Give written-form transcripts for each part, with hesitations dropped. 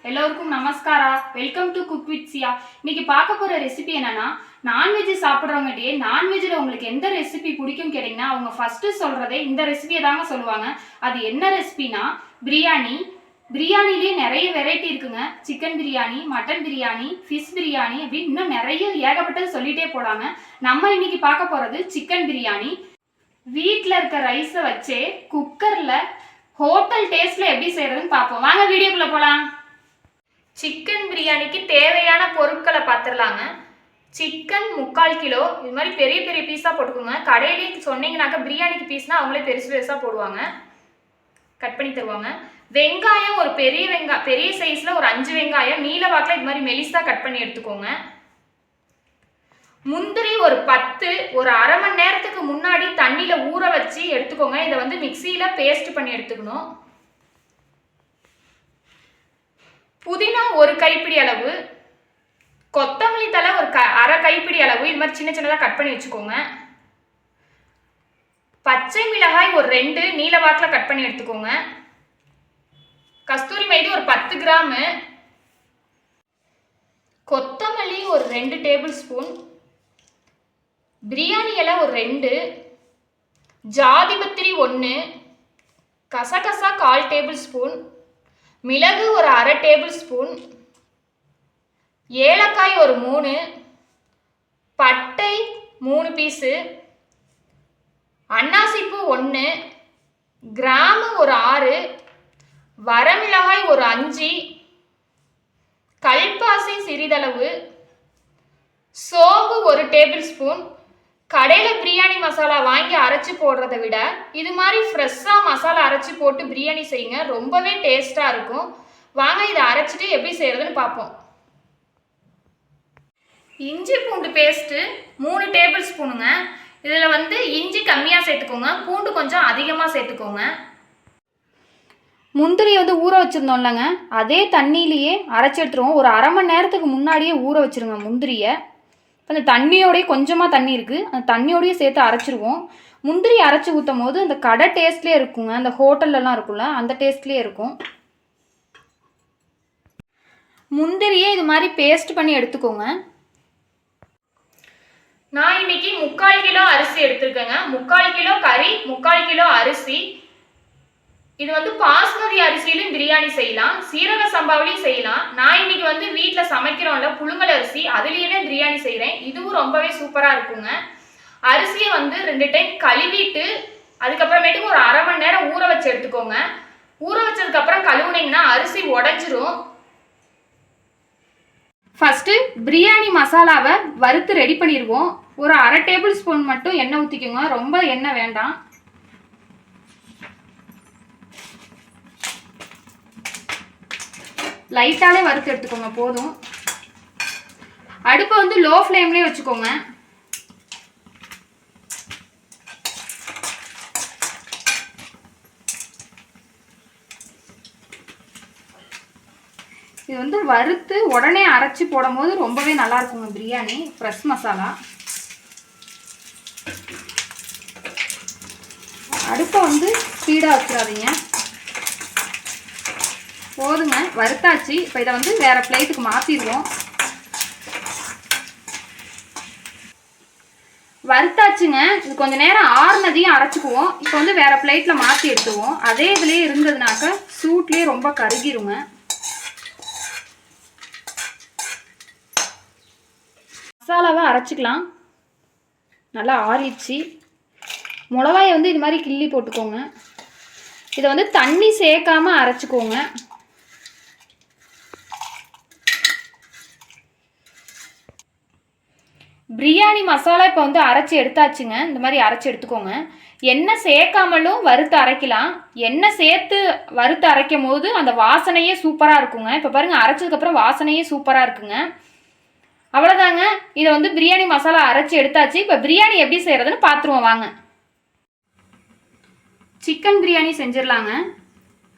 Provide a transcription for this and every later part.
எல்லோருக்கும் நமஸ்காரா. Welcome to cook with சியா. இன்னைக்கு பார்க்க போற ரெசிபி என்னன்னா, நான்வெஜ் சாப்பிட்றவங்ககிட்டயே நான்வெஜ்ல உங்களுக்கு எந்த ரெசிபி பிடிக்கும் கேட்டிங்கன்னா அவங்க ஃபர்ஸ்ட் சொல்றதே இந்த ரெசிபியை தாங்க சொல்லுவாங்க. அது என்ன ரெசிபினா பிரியாணி. பிரியாணிலேயே நிறைய வெரைட்டி இருக்குங்க. Chicken biryani, mutton biryani, fish biryani அப்படின்னு இன்னும் நிறைய ஏகப்பட்டது சொல்லிட்டே போடாங்க. நம்ம இன்னைக்கு பார்க்க போறது சிக்கன் பிரியாணி. வீட்டில் இருக்க ரைஸை வச்சே குக்கரில் ஹோட்டல் டேஸ்ட்ல எப்படி செய்யறதுன்னு பார்ப்போம். வாங்க வீடியோக்குள்ள போகலாம். சிக்கன் பிரியாணிக்கு தேவையான பொருட்களை பார்த்துடலாங்க. சிக்கன் 3/4 கிலோ, இது மாதிரி பெரிய பெரிய பீஸாக போட்டுக்கோங்க. கடையிலேயே சொன்னீங்கன்னாக்கா பிரியாணிக்கு பீஸ்னால் அவங்களே பெருசு பெருசாக போடுவாங்க, கட் பண்ணி தருவாங்க. வெங்காயம் ஒரு பெரிய சைஸில் ஒரு 5 வெங்காயம் நீல வாக்கில் இது மாதிரி மெலிசாக கட் பண்ணி எடுத்துக்கோங்க. முந்திரி ஒரு 10, ஒரு அரை மணி நேரத்துக்கு முன்னாடி தண்ணியில் ஊற வச்சு எடுத்துக்கோங்க. இதை வந்து மிக்சியில் பேஸ்ட் பண்ணி எடுத்துக்கணும். புதினா ஒரு கைப்பிடி அளவு, கொத்தமல்லி தழை ஒரு அரை கைப்பிடி அளவு, இது மாதிரி சின்ன சின்னதாக கட் பண்ணி வச்சுக்கோங்க. பச்சை மிளகாய் ஒரு 2 நீல வாக்கில் கட் பண்ணி எடுத்துக்கோங்க. கஸ்தூரி மைதி ஒரு 10 கிராமு, கொத்தமல்லி ஒரு 2 டேபிள் ஸ்பூன், பிரியாணி இலை ஒரு 2, ஜாதிபத்திரி 1, கசகசா 1/4 டேபிள் ஸ்பூன், மிளகு ஒரு அரை டேபிள் ஸ்பூன், ஏலக்காய் ஒரு 3, பட்டை 3 பீஸு, அன்னாசிப்பூ 1, கிராம்பு ஒரு 6, வரமிளகாய் ஒரு 5, கல்பாசி சிறிதளவு, சோம்பு ஒரு டேபிள் ஸ்பூன். கடையில் பிரியாணி மசாலா வாங்கி அரைச்சி போடுறதை விட இது மாதிரி ஃப்ரெஷ்ஷாக மசாலா அரைச்சி போட்டு பிரியாணி செய்யுங்க, ரொம்பவே டேஸ்ட்டாக இருக்கும். வாங்க இதை அரைச்சிட்டு எப்படி செய்கிறதுன்னு பார்ப்போம். இஞ்சி பூண்டு பேஸ்ட்டு 3 டேபிள் ஸ்பூனுங்க. இதில் வந்து இஞ்சி கம்மியாக சேர்த்துக்கோங்க, பூண்டு கொஞ்சம் அதிகமாக சேர்த்துக்கோங்க. முந்திரியை வந்து ஊற வச்சுருந்தோம்லங்க, அதே தண்ணியிலையே அரைச்சி எடுத்துருவோம். ஒரு அரை மணி நேரத்துக்கு முன்னாடியே ஊற வச்சுருங்க முந்திரியை. இப்போ அந்த தண்ணியோடய கொஞ்சமாக தண்ணி இருக்குது, அந்த தண்ணியோடையே சேர்த்து அரைச்சிருவோம். முந்திரி அரைச்சி ஊற்றும் போது அந்த கடை டேஸ்ட்லேயே இருக்குங்க, அந்த ஹோட்டல்லலாம் இருக்குல்ல அந்த டேஸ்ட்லேயே இருக்கும். முந்திரியே இது மாதிரி பேஸ்ட் பண்ணி எடுத்துக்கோங்க. நான் இன்னைக்கு 3/4 கிலோ அரிசி எடுத்துருக்கேங்க. 3/4 கிலோ கறி, 3/4 கிலோ அரிசி. இது வந்து பாஸ்மதி அரிசியிலும் பிரியாணி செய்யலாம், சீரக சம்பாவிலையும் செய்யலாம். நான் இன்னைக்கு வந்து வீட்டில் சமைக்கிறோம்ல புழுங்கல் அரிசி, அதுலேயே பிரியாணி செய்கிறேன். இதுவும் ரொம்பவே சூப்பராக இருக்குங்க. அரிசியை வந்து 2 டைம் கழுவிட்டு அதுக்கப்புறமேட்டுக்கு ஒரு அரை மணி நேரம் ஊற வச்சு எடுத்துக்கோங்க. ஊற வச்சதுக்கப்புறம் கழுவுனீங்கன்னா அரிசி உடஞ்சிரும். ஃபஸ்ட்டு பிரியாணி மசாலாவை வறுத்து ரெடி பண்ணிடுவோம். ஒரு அரை டேபிள் ஸ்பூன் மட்டும் எண்ணெய் ஊற்றிக்கோங்க, ரொம்ப எண்ணெய் வேண்டாம். லைட்டாலே வறுத்து எடுத்துக்கோங்க போதும். அடுப்பை வந்து லோ ஃப்ளேம்லேயே வச்சுக்கோங்க. இது வந்து வறுத்து உடனே அரைச்சி போடும் போது ரொம்பவே நல்லா இருக்குங்க பிரியாணி. ஃப்ரெஷ் மசாலா. அடுப்பை வந்து ஸ்பீடாக வச்சிடாதீங்க, போதுங்க. வறுத்தாச்சு. இப்போ இதை வந்து வேறு பிளேட்டுக்கு மாற்றிடுவோம். வறுத்தாச்சுங்க. இது கொஞ்சம் நேரம் ஆறுனதையும் அரைச்சிக்குவோம். இப்போ வந்து வேறு பிளேட்டில் மாற்றி எடுத்துவோம். அதே இதுலேயே இருந்ததுனாக்க சூட்லேயே ரொம்ப கருகிருங்க. மசாலாவை அரைச்சிக்கலாம். நல்லா ஆறிடுச்சு. மிளகாயை வந்து இது மாதிரி கிள்ளி போட்டுக்கோங்க. இதை வந்து தண்ணி சேர்க்காமல் அரைச்சிக்கோங்க. பிரியாணி மசாலா இப்போ வந்து அரைச்சி எடுத்தாச்சுங்க. இந்த மாதிரி அரைச்சி எடுத்துக்கோங்க. எண்ணெய் சேர்க்காமலும் வறுத்து அரைக்கலாம். எண்ணெய் சேர்த்து வறுத்து அரைக்கும் போது அந்த வாசனையே சூப்பராக இருக்குங்க. இப்போ பாருங்கள், அரைச்சதுக்கப்புறம் வாசனையே சூப்பராக இருக்குங்க. அவ்வளோதாங்க. இதை வந்து பிரியாணி மசாலா அரைச்சி எடுத்தாச்சு. இப்போ பிரியாணி எப்படி செய்கிறதுன்னு பார்த்துருவோம் வாங்க. சிக்கன் பிரியாணி செஞ்சிடலாங்க.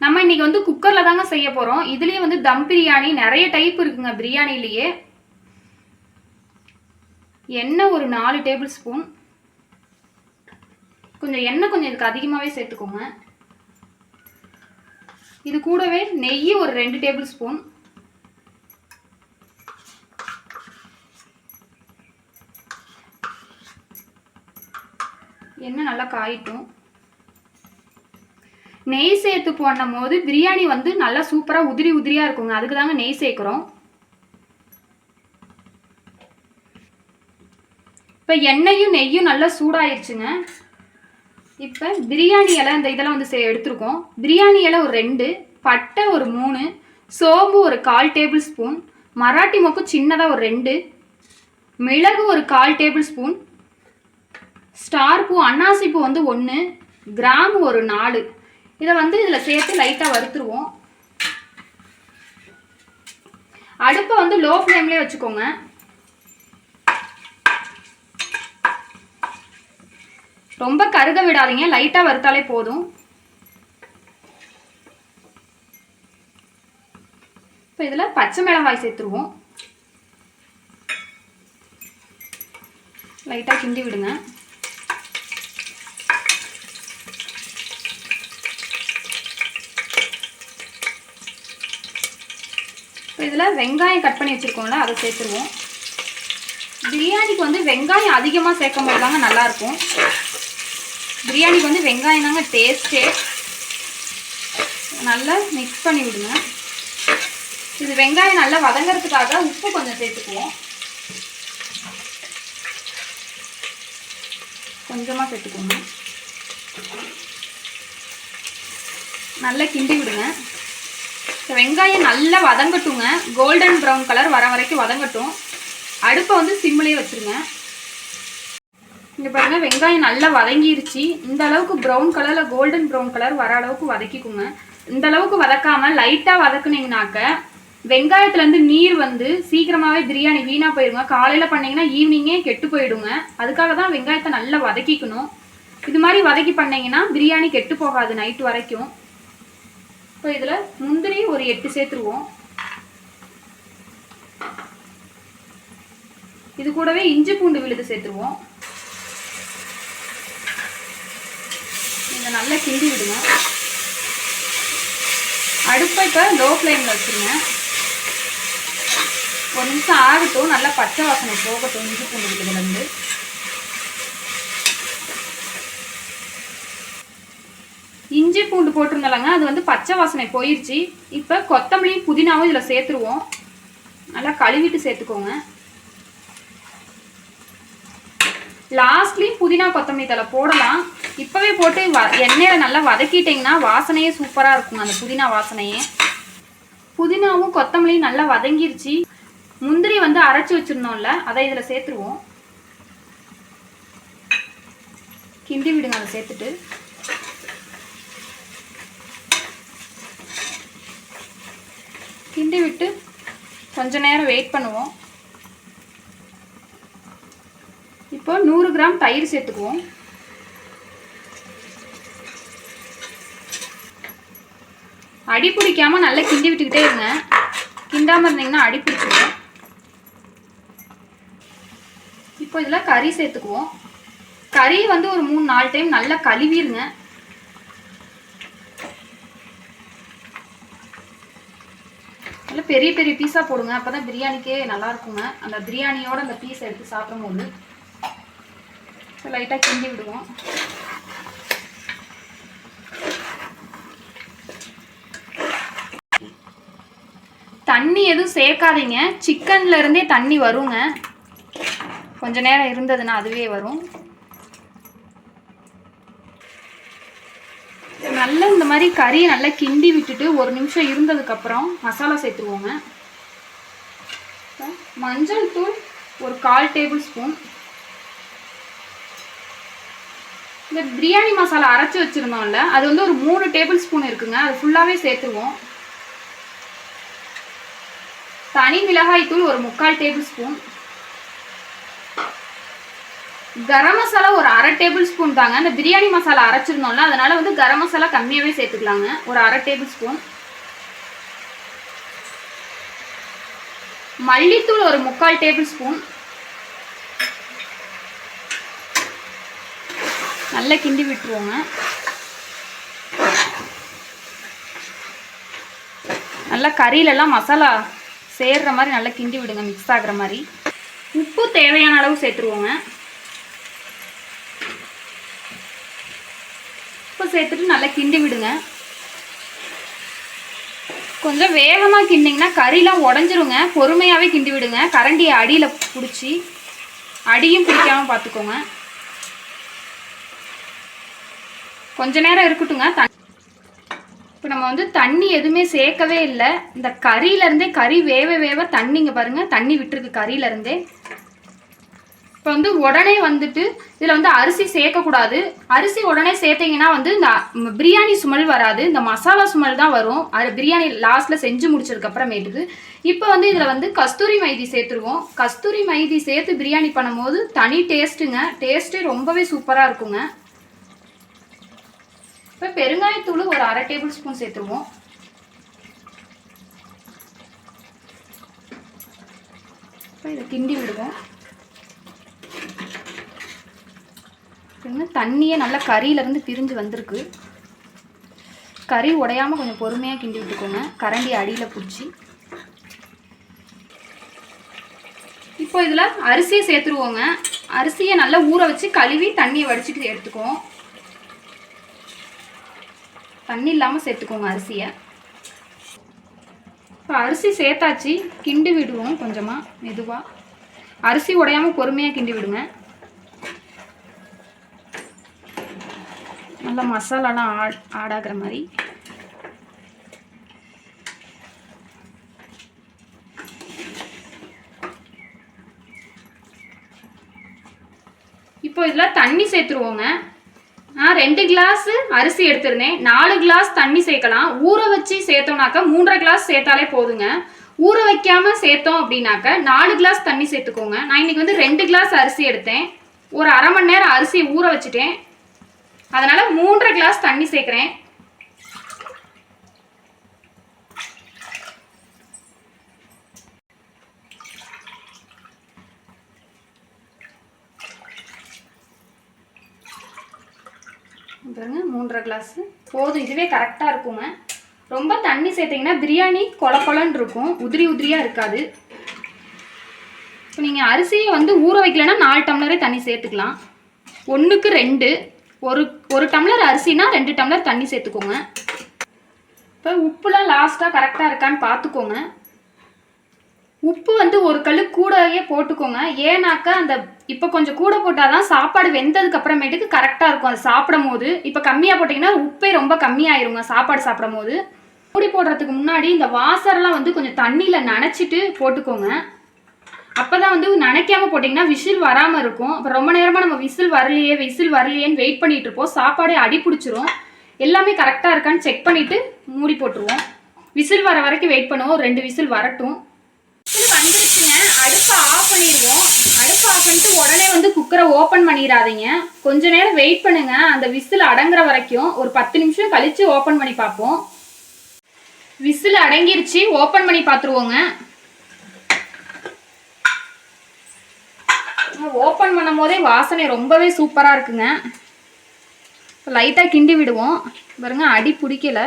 நம்ம இன்றைக்கி வந்து குக்கரில் தாங்க செய்ய போகிறோம். இதுலேயே வந்து தம் பிரியாணி நிறைய டைப் இருக்குங்க பிரியாணிலேயே. எண்ணெய் ஒரு 4 டேபிள் ஸ்பூன், கொஞ்சம் எண்ணெய் கொஞ்சம் இதுக்கு அதிகமாகவே சேர்த்துக்கோங்க. இது கூடவே நெய் ஒரு 2 டேபிள் ஸ்பூன், எண்ணெய் நல்லா காயிட்டும். நெய் சேர்த்து போடும் போது பிரியாணி வந்து நல்லா சூப்பராக உதிரி உதிரியாக இருக்குங்க. அதுக்கு தாங்க நெய் சேர்க்குறோம். இப்போ எண்ணெயும் நெய்யும் நல்லா சூடாயிருச்சுங்க. இப்போ பிரியாணி இலை இந்த இதெல்லாம் வந்து எடுத்துருக்கோம். பிரியாணி இலை ஒரு 2, பட்டை ஒரு 3, சோம்பு ஒரு 1/4 டேபிள் ஸ்பூன், மராட்டி மொக்கு சின்னதாக ஒரு 2, மிளகு ஒரு 1/4 டேபிள் ஸ்பூன், ஸ்டார் பூ அன்னாசி பூ வந்து 1, கிராம்பு ஒரு 4. இதை வந்து இதில் சேர்த்து லைட்டாக வறுத்துருவோம். அடுப்பை வந்து லோ ஃப்ளேம்லேயே வச்சுக்கோங்க. ரொம்ப கருக விடாதீங்க, லைட்டாக வறுத்தாலே போதும். இப்போ இதில் பச்சை மிளகாய் சேர்த்துருவோம். லைட்டாக கிண்டி விடுங்க. இப்போ இதில் வெங்காயம் கட் பண்ணி வச்சுருக்கோம்ல அதை சேர்த்துருவோம். பிரியாணிக்கு வந்து வெங்காயம் அதிகமாக சேர்க்கும் போது தாங்க நல்லாயிருக்கும். பிரியாணிக்கு வந்து வெங்காயம் தாங்க டேஸ்ட்டே. நல்லா மிக்ஸ் பண்ணி விடுங்க. இது வெங்காயம் நல்லா வதங்கிறதுக்காக உப்பு கொஞ்சம் சேர்த்துக்குவோம். கொஞ்சமாக சேர்த்துக்கோங்க. நல்லா கிண்டி விடுங்க. வெங்காயம் நல்லா வதங்கட்டுங்க. கோல்டன் ப்ரௌன் கலர் வர வரைக்கும் வதங்கட்டும். அடுப்பை வந்து சிம்மிலே வச்சுருங்க. இங்கே பாருங்கள், வெங்காயம் நல்லா வதங்கிருச்சு. இந்த அளவுக்கு ப்ரௌன் கலரில் கோல்டன் ப்ரௌன் கலர் வர அளவுக்கு வதக்கிக்குங்க. இந்த அளவுக்கு வதக்காமல் லைட்டாக வதக்குனீங்கனாக்க வெங்காயத்துலேருந்து நீர் வந்து சீக்கிரமாகவே பிரியாணி வீணாக போயிடுங்க. காலையில் பண்ணிங்கன்னா ஈவினிங்கே கெட்டு போயிடுங்க. அதுக்காக தான் வெங்காயத்தை நல்லா வதக்கிக்கணும். இது மாதிரி வதக்கி பண்ணிங்கன்னா பிரியாணி கெட்டு போகாது நைட்டு வரைக்கும். இப்போ இதில் முந்திரி ஒரு 8 சேர்த்துருவோம். இது கூடவே இஞ்சி பூண்டு விழுது சேர்த்துருவோம். இதை நல்லா கிண்டி விடுங்க. அடுப்பை இப்போ லோ ஃப்ளேமில் வச்சுருங்க. ஒரு நிமிஷம் ஆகட்டும், நல்லா பச்சை வாசனை போகட்டும் இஞ்சி பூண்டு விழுதுலேருந்து. இஞ்சி பூண்டு போட்டிருந்தாலங்க அது வந்து பச்சை வாசனை போயிடுச்சு. இப்போ கொத்தமல்லி புதினாவும் இதில் சேர்த்துருவோம். நல்லா கழுவிட்டு சேர்த்துக்கோங்க. லாஸ்ட்லேயும் புதினா கொத்தமல்லி தழை போடலாம். இப்போவே போட்டு எண்ணெயில் நல்லா வதக்கிட்டிங்கன்னா வாசனையே சூப்பராக இருக்குங்க. அந்த புதினா வாசனையே. புதினாவும் கொத்தமல்லியும் நல்லா வதங்கிருச்சு. முந்திரி வந்து அரைச்சி வச்சுருந்தோம்ல அதை இதில் சேர்த்துருவோம். கிண்டி விடுங்க. அதை சேர்த்துட்டு கிண்டி விட்டு கொஞ்ச நேரம் வெயிட் பண்ணுவோம். இப்போ 100 கிராம் தயிர் சேர்த்துக்குவோம். அடி பிடிக்காம நல்லா கிண்டி விட்டுக்கிட்டே இருங்க. கிண்டாமல் இருந்தீங்கன்னா அடி பிடிச்சிடும். இப்போ இதில் கறி சேர்த்துக்குவோம். கறி வந்து ஒரு 3-4 டைம் நல்லா கழுவிடுங்க. நல்லா பெரிய பெரிய பீஸாக போடுங்க. அப்போ தான் பிரியாணிக்கே நல்லா இருக்குங்க. அந்த பிரியாணியோட அந்த பீஸ் எடுத்து சாப்பிடும்போது லைட்டாக கிண்டி விடுவோம். தண்ணி எதுவும் சேர்க்காதீங்க. சிக்கன்ல இருந்தே தண்ணி வருங்க. கொஞ்ச நேரம் இருந்ததுன்னா அதுவே வரும். நல்லா இந்த மாதிரி கறியை நல்லா கிண்டி விட்டுட்டு ஒரு நிமிஷம் இருந்ததுக்கப்புறம் மசாலா சேர்த்துருவோங்க. மஞ்சள் தூள் ஒரு 1/4 டேபிள் ஸ்பூன். இந்த பிரியாணி மசாலா அரைச்சி வச்சுருந்தோம்ல அது வந்து ஒரு 3 டேபிள் ஸ்பூன் இருக்குங்க. அது ஃபுல்லாகவே சேர்த்துருவோம். தனி மிளகாய் தூள் ஒரு 3/4 டேபிள் ஸ்பூன். கரம் மசாலா ஒரு 1/2 டேபிள் ஸ்பூன் தாங்க. இந்த பிரியாணி மசாலா அரைச்சிருந்தோம்ல அதனால வந்து கரம் மசாலா கம்மியாகவே சேர்த்துக்கலாங்க. ஒரு 1/2 டேபிள் ஸ்பூன். மல்லித்தூள் ஒரு 3/4 டேபிள் ஸ்பூன். நல்லா கிண்டி விட்டுருவோங்க. நல்லா கறியிலெல்லாம் மசாலா சேர்ற மாதிரி நல்லா கிண்டி விடுங்க. மிக்ஸ் ஆகிற மாதிரி. உப்பு தேவையான அளவு சேர்த்துருவோங்க. உப்பு சேர்த்துட்டு நல்லா கிண்டி விடுங்க. கொஞ்சம் வேகமாக கிண்டிங்கன்னா கறிலாம் உடஞ்சிருங்க. பொறுமையாகவே கிண்டி விடுங்க. கரண்டியை அடியில் பிடிச்சி அடியும் பிடிக்காமல் பார்த்துக்கோங்க. கொஞ்ச நேரம் இருக்கட்டுங்க. இப்போ நம்ம வந்து தண்ணி எதுவுமே சேர்க்கவே இல்லை. இந்த கறியிலேருந்தே கறி வேக வேக தண்ணிங்க பாருங்கள், தண்ணி விட்டுருக்கு கறியிலேருந்தே. இப்போ வந்து உடனே வந்துட்டு இதில் வந்து அரிசி சேர்க்கக்கூடாது. அரிசி உடனே சேர்த்திங்கன்னா வந்து இந்த பிரியாணி ஸ்மெல் வராது, இந்த மசாலா ஸ்மெல் தான் வரும். அது பிரியாணி லாஸ்ட்டில் செஞ்சு முடிச்சதுக்கப்புறமேட்டுக்கு. இப்போ வந்து இதில் வந்து கஸ்தூரி மைதி சேர்த்துருவோம். கஸ்தூரி மைதி சேர்த்து பிரியாணி பண்ணும்போது தனி டேஸ்ட்டுங்க. டேஸ்ட்டே ரொம்பவே சூப்பராக இருக்குங்க. இப்போ பெருங்காயத்தூள் ஒரு 1/2 டேபிள் ஸ்பூன் சேர்த்துருவோம். இப்போ இதை கிண்டி விடுவோம். தண்ணியே நல்லா கறியிலேருந்து பிரிஞ்சு வந்திருக்கு. கறி உடையாமல் கொஞ்சம் பொறுமையாக கிண்டி விட்டுக்கோங்க, கரண்டி அடியில் பிடிச்சி. இப்போ இதில் அரிசியை சேர்த்துருவோங்க. அரிசியை நல்லா ஊற வச்சு கழுவி தண்ணியை வடிச்சிட்டு எடுத்துக்குவோம். தண்ணி இல்லாமல் சேர்த்துக்கோங்க அரிசியை. இப்போ அரிசி சேர்த்தாச்சு, கிண்டி விடுவோம் கொஞ்சமாக மெதுவாக. அரிசி உடையாமல் பொறுமையாக கிண்டி விடுங்க. நல்லா மசாலாலாம் ஆடாகிற மாதிரி. இப்போ இதில் தண்ணி சேர்த்துருவோங்க. நான் 2 கிளாஸ் அரிசி எடுத்திருந்தேன், 4 கிளாஸ் தண்ணி சேர்க்கலாம். ஊற வச்சு சேர்த்தோம்னாக்கா 3.5 கிளாஸ் சேர்த்தாலே போதுங்க. ஊற வைக்காமல் சேர்த்தோம் அப்படின்னாக்க 4 கிளாஸ் தண்ணி சேர்த்துக்கோங்க. நான் இன்றைக்கி வந்து 2 கிளாஸ் அரிசி எடுத்தேன். ஒரு 1/2 மணி நேரம் அரிசி ஊற வச்சுட்டேன். அதனால் 3.5 கிளாஸ் தண்ணி சேர்க்குறேன். பாருங்க 3.5 கிளாஸ் போதும், இதுவே கரெக்டாக இருக்குங்க. ரொம்ப தண்ணி சேர்த்திங்கன்னா பிரியாணி கொலன்னு இருக்கும், உதிரி உதிரியாக இருக்காது. இப்போ நீங்கள் அரிசியை வந்து ஊற வைக்கலைன்னா 4 டம்ளரே தண்ணி சேர்த்துக்கலாம். 1க்கு 2, ஒரு டம்ளர் அரிசினா 2 டம்ளர் தண்ணி சேர்த்துக்கோங்க. இப்போ உப்புலாம் லாஸ்ட்டாக கரெக்டாக இருக்கான்னு பார்த்துக்கோங்க. உப்பு வந்து ஒரு கல் கூடவே போட்டுக்கோங்க. ஏன்னாக்கா அந்த இப்போ கொஞ்சம் கூட போட்டால் தான் சாப்பாடு வெந்ததுக்கு அப்புறமேட்டுக்கு கரெக்டாக இருக்கும் அது சாப்பிடும் போது. இப்போ கம்மியாக போட்டிங்கன்னா உப்பே ரொம்ப கம்மியாயிருங்க சாப்பாடு சாப்பிடும் போது. மூடி போடுறதுக்கு முன்னாடி இந்த வாசரெலாம் வந்து கொஞ்சம் தண்ணியில் நனைச்சிட்டு போட்டுக்கோங்க. அப்போ தான் வந்து நனைக்காமல் போட்டிங்கன்னா விசில் வராமல் இருக்கும். அப்புறம் ரொம்ப நேரமாக நம்ம விசில் வரலையேன்னு வெயிட் பண்ணிகிட்டு இருப்போம், சாப்பாடே அடி பிடிச்சிரும். எல்லாமே கரெக்டாக இருக்கான்னு செக் பண்ணிவிட்டு மூடி போட்டுருவோம். விசில் வர வரைக்கும் வெயிட் பண்ணுவோம், 2 விசில் வரட்டும். வந்துருச்சுங்க, அடுப்பை ஆஃப் பண்ணிடுவோம். அடுப்பை ஆஃப் பண்ணிட்டு உடனே வந்து குக்கரை ஓப்பன் பண்ணிடாதீங்க. கொஞ்ச நேரம் வெயிட் பண்ணுங்க, அந்த விசில் அடங்குற வரைக்கும். ஒரு 10 நிமிஷம் கழிச்சு ஓப்பன் பண்ணி பார்ப்போம். விசில் அடங்கிருச்சு, ஓப்பன் பண்ணி பார்த்துருவோங்க. ஓப்பன் பண்ணும் போதே வாசனை ரொம்பவே சூப்பராக இருக்குங்க. லைட்டாக கிண்டி விடுவோம். பாருங்க அடி பிடிக்கல.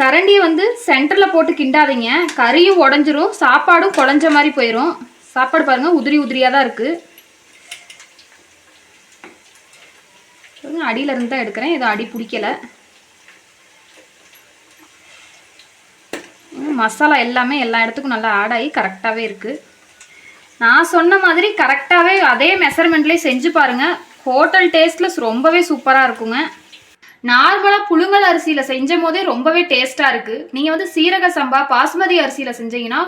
கரண்டியை வந்து சென்டரில் போட்டு கிண்டாதீங்க, கறியும் உடஞ்சிரும், சாப்பாடும் குழஞ்ச மாதிரி போயிடும். சாப்பாடு பாருங்கள் உதிரி உதிரியாக தான் இருக்குது. அடியில் இருந்து தான் எடுக்கிறேன், இது அடி பிடிக்கலை. மசாலா எல்லாமே எல்லா இடத்துக்கும் நல்லா ஆட் ஆகி கரெக்டாகவே இருக்குது. நான் சொன்ன மாதிரி கரெக்டாகவே அதே மெஷர்மெண்ட்லேயே செஞ்சு பாருங்கள். ஹோட்டல் டேஸ்ட்டில் ரொம்பவே சூப்பராக இருக்குங்க. நார்மலாக புழுங்கல் அரிசியில் செஞ்சும் போதே ரொம்பவே டேஸ்ட்டாக இருக்குது. நீங்கள் வந்து சீரக சம்பா பாஸ்மதி அரிசியில் செஞ்சீங்கன்னா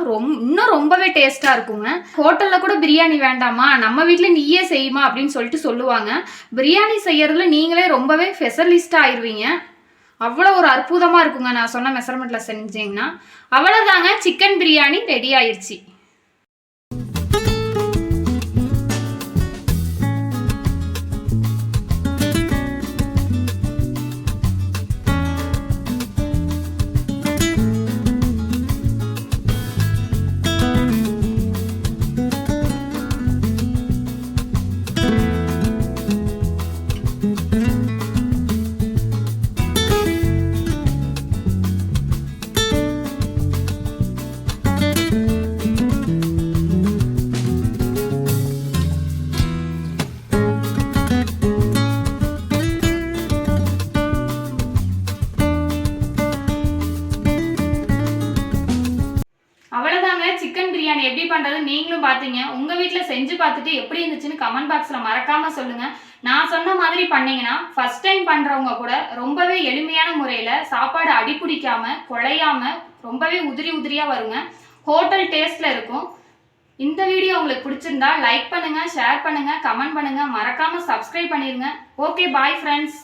இன்னும் ரொம்பவே டேஸ்ட்டாக இருக்குங்க. ஹோட்டலில் கூட பிரியாணி வேண்டாமா, நம்ம வீட்டில் நீயே செய்யுமா அப்படின்னு சொல்லிட்டு சொல்லுவாங்க. பிரியாணி செய்யறதுல நீங்களே ரொம்பவே ஸ்பெஷலிஸ்ட்டாக ஆயிடுவீங்க. அவ்வளோ ஒரு அற்புதமாக இருக்குங்க நான் சொன்ன மெஷர்மெண்ட்டில் செஞ்சீங்கன்னா. அவ்வளோதாங்க, சிக்கன் பிரியாணி ரெடி ஆயிடுச்சு. உங்க வீட்ல செஞ்சு பார்த்துட்டு எப்படி இருந்துச்சுன்னு கமெண்ட் பாக்ஸ்ல மறக்காம சொல்லுங்க. நான் சொன்ன மாதிரி பண்ணீங்கன்னா ஃபர்ஸ்ட் டைம் பண்றவங்க கூட ரொம்பவே எளிமையான முறையில சாப்பாடு அடிபிடிக்காம குழையாம ரொம்பவே உதிரி உதிரியா வருங்க. ஹோட்டல் டேஸ்ட்ல இருக்கும். இந்த வீடியோ உங்களுக்கு பிடிச்சிருந்தா லைக் பண்ணுங்க, ஷேர் பண்ணுங்க, கமெண்ட் பண்ணுங்க, மறக்காம சப்ஸ்கிரைப் பண்ணிருங்க. Okay, bye friends.